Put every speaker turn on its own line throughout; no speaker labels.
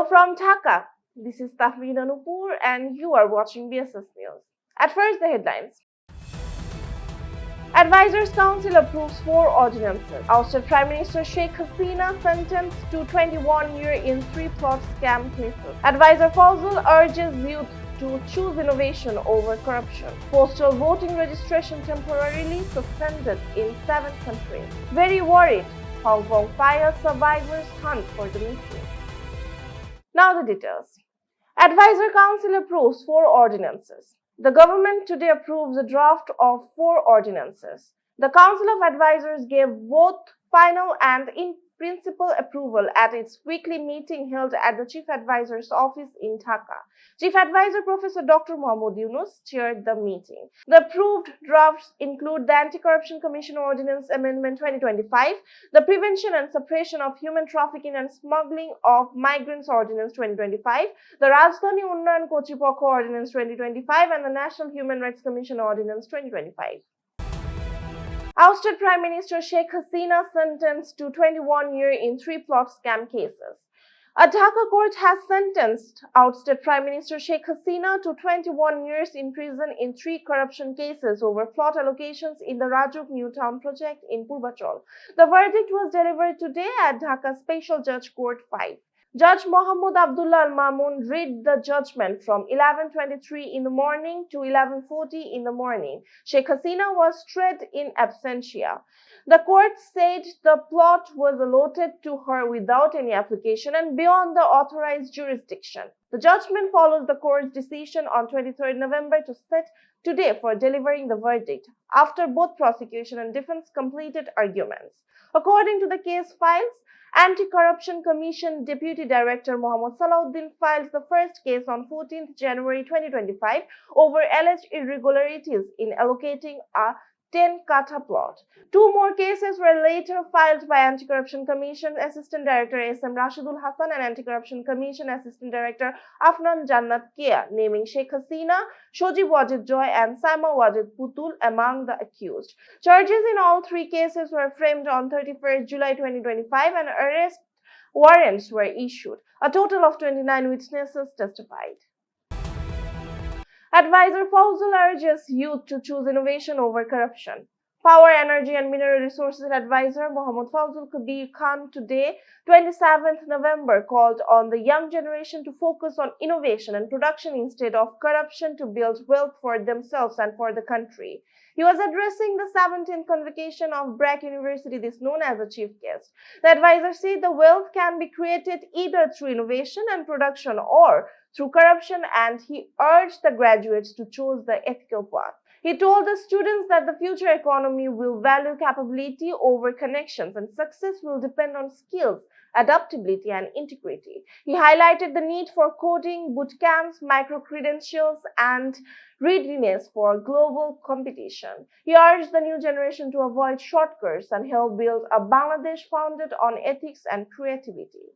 Hello from Dhaka. This is Tahmeen Nupur and you are watching BSS News. At first, the headlines. Advisors Council approves 4 ordinances. Ousted Prime Minister Sheikh Hasina sentenced to 21 years in 3 plot scam cases. Advisor Fawzul urges youth to choose innovation over corruption. Postal voting registration temporarily suspended in 7 countries. Very worried. Hong Kong fire survivors hunt for the missing. Now the details. Advisor Council approves 4 ordinances. The government today approves the draft of 4 ordinances. The Council of Advisors gave both final and in-principle approval at its weekly meeting held at the Chief Advisor's office in Dhaka. Chief Advisor Professor Dr. Yunus chaired the meeting. The approved drafts include the Anti-Corruption Commission Ordinance Amendment 2025, the Prevention and Suppression of Human Trafficking and Smuggling of Migrants Ordinance 2025, the Rajdhani Unnayan Kartripakkha Ordinance 2025, and the National Human Rights Commission Ordinance 2025. Ousted Prime Minister Sheikh Hasina sentenced to 21 years in 3 plot scam cases. A Dhaka court has sentenced ousted Prime Minister Sheikh Hasina to 21 years in prison in 3 corruption cases over plot allocations in the Rajuk New Town Project in Purbachol. The verdict was delivered today at Dhaka Special Judge Court-5. Judge Mohammad Abdullah Al-Mamun read the judgment from 11:23 in the morning to 11:40 in the morning. Sheikh Hasina was tried in absentia. The court said the plot was allotted to her without any application and beyond the authorized jurisdiction. The judgment follows the court's decision on 23rd November to set today for delivering the verdict after both prosecution and defense completed arguments. According to the case files, Anti-Corruption Commission Deputy Director Mohammad Salahuddin filed the first case on 14th January 2025 over alleged irregularities in allocating a 10-kata plot. 2 more cases were later filed by Anti-Corruption Commission Assistant Director S.M. Rashidul Hassan and Anti-Corruption Commission Assistant Director Afnan Jannat Kea, naming Sheikh Hasina, Shojib Wajid Joy and Saima Wajid Putul among the accused. Charges in all 3 cases were framed on 31st July 2025 and arrest warrants were issued. A total of 29 witnesses testified. Advisor Fawzul urges youth to choose innovation over corruption. Power, Energy and Mineral Resources Advisor Mohammad Fawzul Kabir Khan today, 27th November, called on the young generation to focus on innovation and production instead of corruption to build wealth for themselves and for the country. He was addressing the 17th convocation of BRAC University this noon as a chief guest. The advisor said the wealth can be created either through innovation and production or through corruption, and he urged the graduates to choose the ethical path. He told the students that the future economy will value capability over connections and success will depend on skills, adaptability and integrity. He highlighted the need for coding, boot camps, micro-credentials and readiness for global competition. He urged the new generation to avoid shortcuts and help build a Bangladesh founded on ethics and creativity.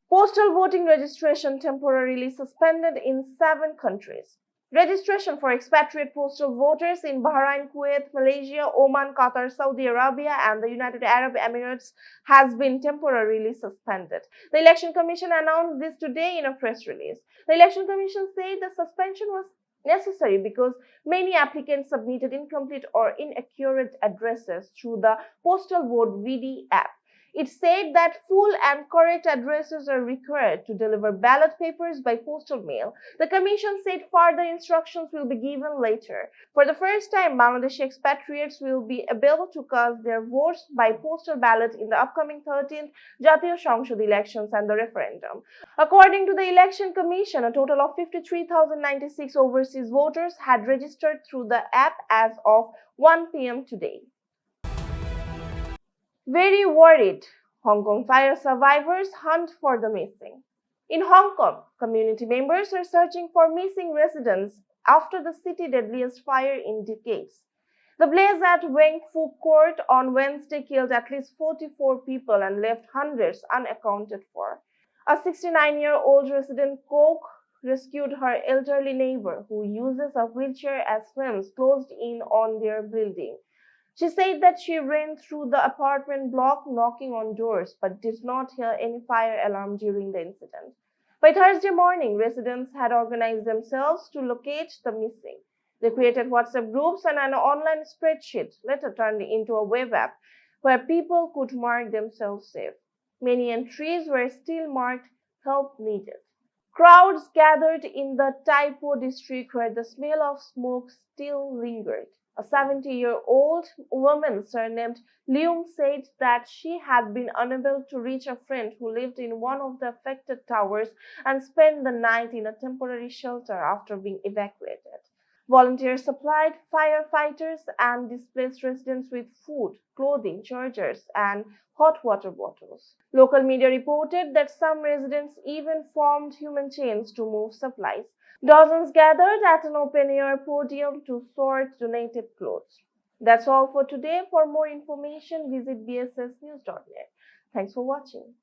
Postal voting registration temporarily suspended in 7 countries. Registration for expatriate postal voters in Bahrain, Kuwait, Malaysia, Oman, Qatar, Saudi Arabia and the United Arab Emirates has been temporarily suspended. The Election Commission announced this today in a press release. The Election Commission said the suspension was necessary because many applicants submitted incomplete or inaccurate addresses through the Postal Vote VD app. It said that full and correct addresses are required to deliver ballot papers by postal mail. The Commission said further instructions will be given later. For the first time, Bangladeshi expatriates will be able to cast their votes by postal ballot in the upcoming 13th Jatiyo সংসদ elections and the referendum. According to the Election Commission, a total of 53,096 overseas voters had registered through the app as of 1 p.m. today. Very worried, Hong Kong fire survivors hunt for the missing. In Hong Kong, community members are searching for missing residents after the city's deadliest fire in decades. The blaze at Weng Fu Court on Wednesday killed at least 44 people and left hundreds unaccounted for. A 69-year-old resident Koch rescued her elderly neighbor who uses a wheelchair as flames closed in on their building. She said that she ran through the apartment block knocking on doors but did not hear any fire alarm during the incident. By Thursday morning, residents had organized themselves to locate the missing. They created WhatsApp groups and an online spreadsheet, later turned into a web app, where people could mark themselves safe. Many entries were still marked "help needed." Crowds gathered in the Taipo district where the smell of smoke still lingered. A 70-year-old woman surnamed Lium said that she had been unable to reach a friend who lived in one of the affected towers and spent the night in a temporary shelter after being evacuated. Volunteers supplied firefighters and displaced residents with food, clothing, chargers, and hot water bottles. Local media reported that some residents even formed human chains to move supplies. Dozens gathered at an open-air podium to sort donated clothes. That's all for today. For more information, visit bssnews.net. Thanks for watching.